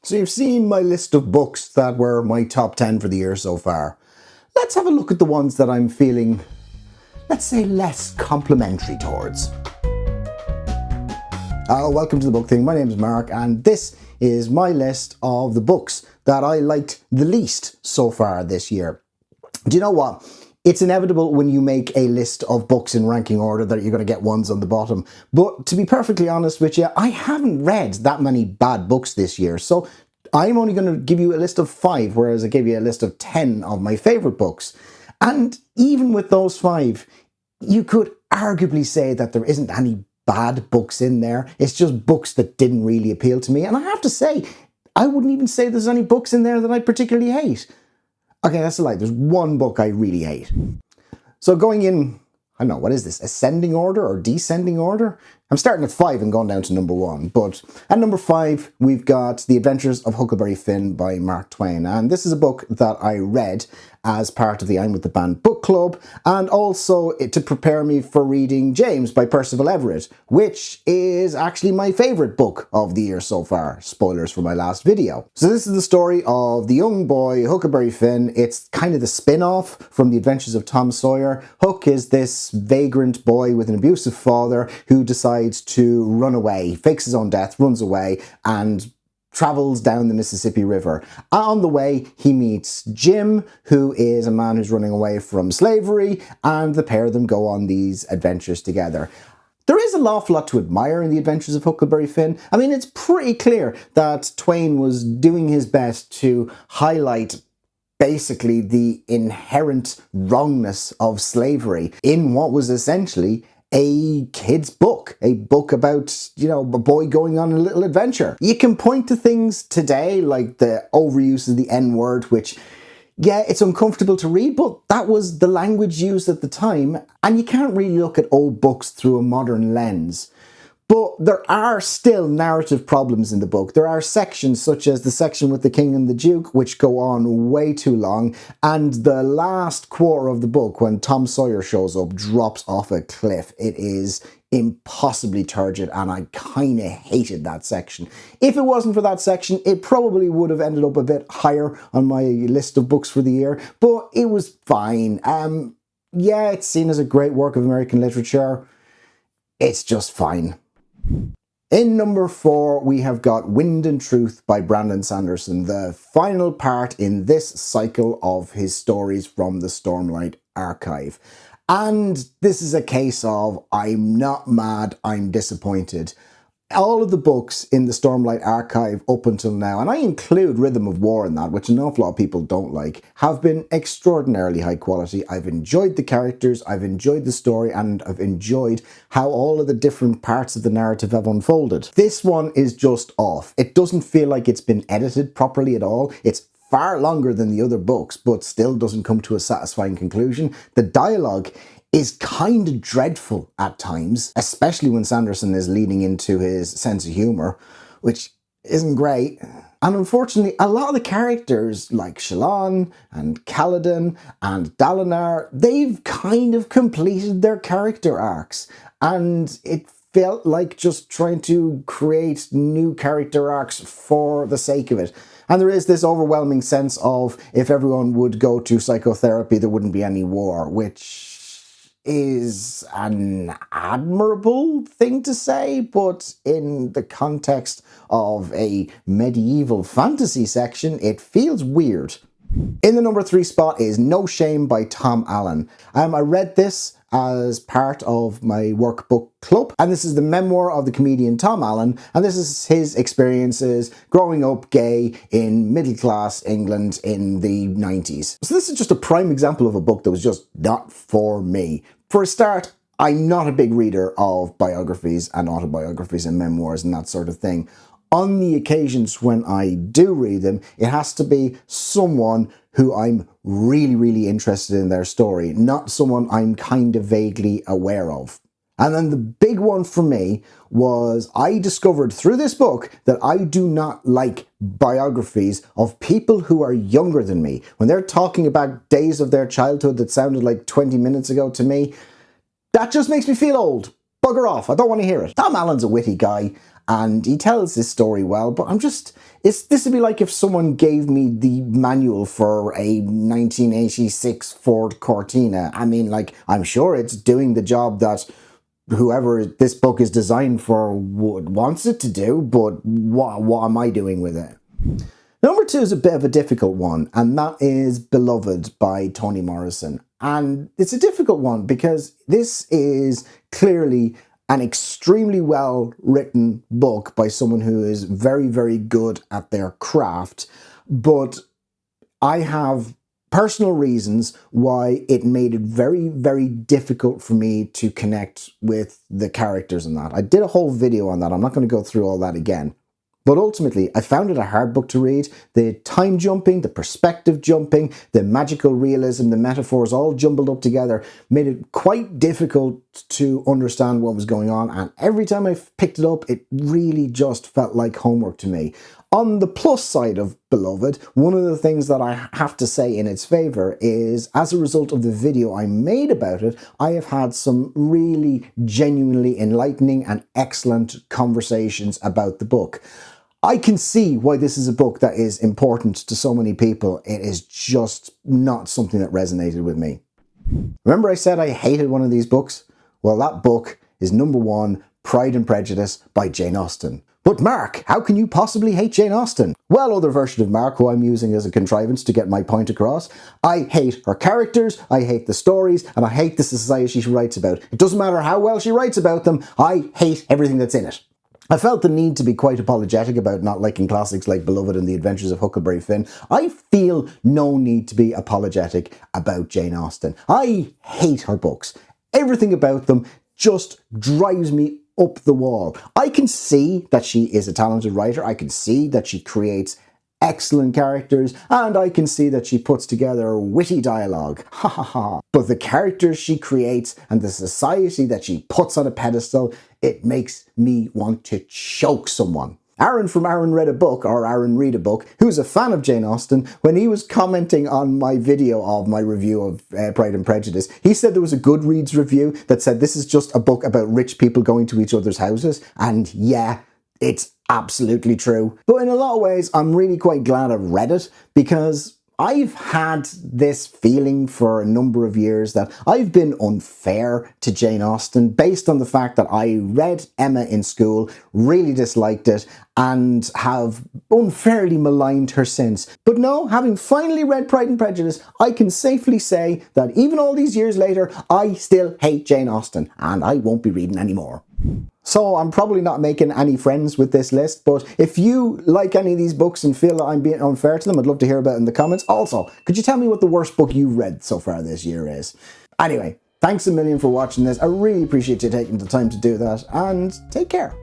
So you've seen my list of books that were my top 10 for the year so far. Let's have a look at the ones that I'm feeling, let's say, less complimentary towards. Welcome to the Book Thing. My name is Mark, and this is my list of the books that I liked the least so far this year. Do you know what? It's inevitable when you make a list of books in ranking order that you're going to get ones on the bottom. But to be perfectly honest with you, I haven't read that many bad books this year. So I'm only going to give you a list of 5, whereas I gave you a list of 10 of my favourite books. And even with those 5, you could arguably say that there isn't any bad books in there. It's just books that didn't really appeal to me. And I have to say, I wouldn't even say there's any books in there that I particularly hate. Okay, that's a lie. There's one book I really hate. So going in, I don't know, what is this? Ascending order or descending order? I'm starting at 5 and going down to number 1. But at number 5, we've got The Adventures of Huckleberry Finn by Mark Twain. And this is a book that I read as part of the I'm With the Band book club, and also to prepare me for reading James by Percival Everett, which is actually my favourite book of the year so far. Spoilers for my last video. So this is the story of the young boy Huckleberry Finn. It's kind of the spin-off from The Adventures of Tom Sawyer. Huck is this vagrant boy with an abusive father who decides to run away, fakes his own death, runs away, and travels down the Mississippi River. On the way, he meets Jim, who is a man who's running away from slavery, and the pair of them go on these adventures together. There is an awful lot to admire in The Adventures of Huckleberry Finn. I mean, it's pretty clear that Twain was doing his best to highlight basically the inherent wrongness of slavery in what was essentially a kid's book, a book about, a boy going on a little adventure. You can point to things today like the overuse of the N-word, which, yeah, it's uncomfortable to read, but that was the language used at the time, and you can't really look at old books through a modern lens. But there are still narrative problems in the book. There are sections such as the section with the King and the Duke, which go on way too long, and the last quarter of the book, when Tom Sawyer shows up, drops off a cliff. It is impossibly turgid, and I kind of hated that section. If it wasn't for that section, it probably would have ended up a bit higher on my list of books for the year, but it was fine. Yeah, it's seen as a great work of American literature. It's just fine. In number 4, we have got Wind and Truth by Brandon Sanderson, the final part in this cycle of his stories from the Stormlight archive. And this is a case of I'm not mad, I'm disappointed. All of the books in the Stormlight archive up until now, and I include Rhythm of War in that, which an awful lot of people don't like, have been extraordinarily high quality. I've enjoyed the characters, I've enjoyed the story, and I've enjoyed how all of the different parts of the narrative have unfolded. This one is just off. It doesn't feel like it's been edited properly at all. It's far longer than the other books, but still doesn't come to a satisfying conclusion. The dialogue is kind of dreadful at times, especially when Sanderson is leaning into his sense of humour, which isn't great. And unfortunately, a lot of the characters, like Shalon and Kaladin and Dalinar, they've kind of completed their character arcs, and it felt like just trying to create new character arcs for the sake of it. And there is this overwhelming sense of if everyone would go to psychotherapy, there wouldn't be any war, which is an admirable thing to say, but in the context of a medieval fantasy section, it feels weird. In the number 3 spot is No Shame by Tom Allen. I read this as part of my workbook club, and this is the memoir of the comedian Tom Allen, and this is his experiences growing up gay in middle-class England in the 90s. So this is just a prime example of a book that was just not for me. For a start, I'm not a big reader of biographies and autobiographies and memoirs and that sort of thing. On the occasions when I do read them, it has to be someone who I'm really, really interested in their story, not someone I'm kind of vaguely aware of. And then the big one for me was I discovered through this book that I do not like biographies of people who are younger than me. When they're talking about days of their childhood that sounded like 20 minutes ago to me, that just makes me feel old. Bugger off, I don't want to hear it. Tom Allen's a witty guy, and he tells this story well, but this would be like if someone gave me the manual for a 1986 Ford Cortina. I mean, like, I'm sure it's doing the job that whoever this book is designed for wants it to do, but what am I doing with it? Number 2 is a bit of a difficult one, and that is Beloved by Toni Morrison. And it's a difficult one because this is clearly an extremely well written book by someone who is very, very good at their craft, but I have personal reasons why it made it very, very difficult for me to connect with the characters in that. I did a whole video on that. I'm not going to go through all that again. But ultimately, I found it a hard book to read. The time jumping, the perspective jumping, the magical realism, the metaphors all jumbled up together made it quite difficult to understand what was going on. And every time I picked it up, it really just felt like homework to me. On the plus side of Beloved, one of the things that I have to say in its favor is, as a result of the video I made about it, I have had some really genuinely enlightening and excellent conversations about the book. I can see why this is a book that is important to so many people. It is just not something that resonated with me. Remember I said I hated one of these books? Well, that book is number 1, Pride and Prejudice by Jane Austen. But Mark, how can you possibly hate Jane Austen? Well, other version of Mark, who I'm using as a contrivance to get my point across. I hate her characters, I hate the stories, and I hate the society she writes about. It doesn't matter how well she writes about them, I hate everything that's in it. I felt the need to be quite apologetic about not liking classics like Beloved and The Adventures of Huckleberry Finn. I feel no need to be apologetic about Jane Austen. I hate her books. Everything about them just drives me up the wall. I can see that she is a talented writer. I can see that she creates excellent characters, and I can see that she puts together witty dialogue. Ha ha ha. But the characters she creates and the society that she puts on a pedestal, it makes me want to choke someone. Aaron from Aaron Read a Book, or Aaron Read a Book, who's a fan of Jane Austen, when he was commenting on my video of my review of Pride and Prejudice, he said there was a Goodreads review that said this is just a book about rich people going to each other's houses, and yeah, it's absolutely true. But in a lot of ways, I'm really quite glad I've read it, because I've had this feeling for a number of years that I've been unfair to Jane Austen based on the fact that I read Emma in school, really disliked it, and have unfairly maligned her since. But no, having finally read Pride and Prejudice, I can safely say that even all these years later, I still hate Jane Austen, and I won't be reading anymore. So I'm probably not making any friends with this list, but if you like any of these books and feel that I'm being unfair to them, I'd love to hear about it in the comments. Also, could you tell me what the worst book you've read so far this year is? Anyway, thanks a million for watching this. I really appreciate you taking the time to do that, and take care.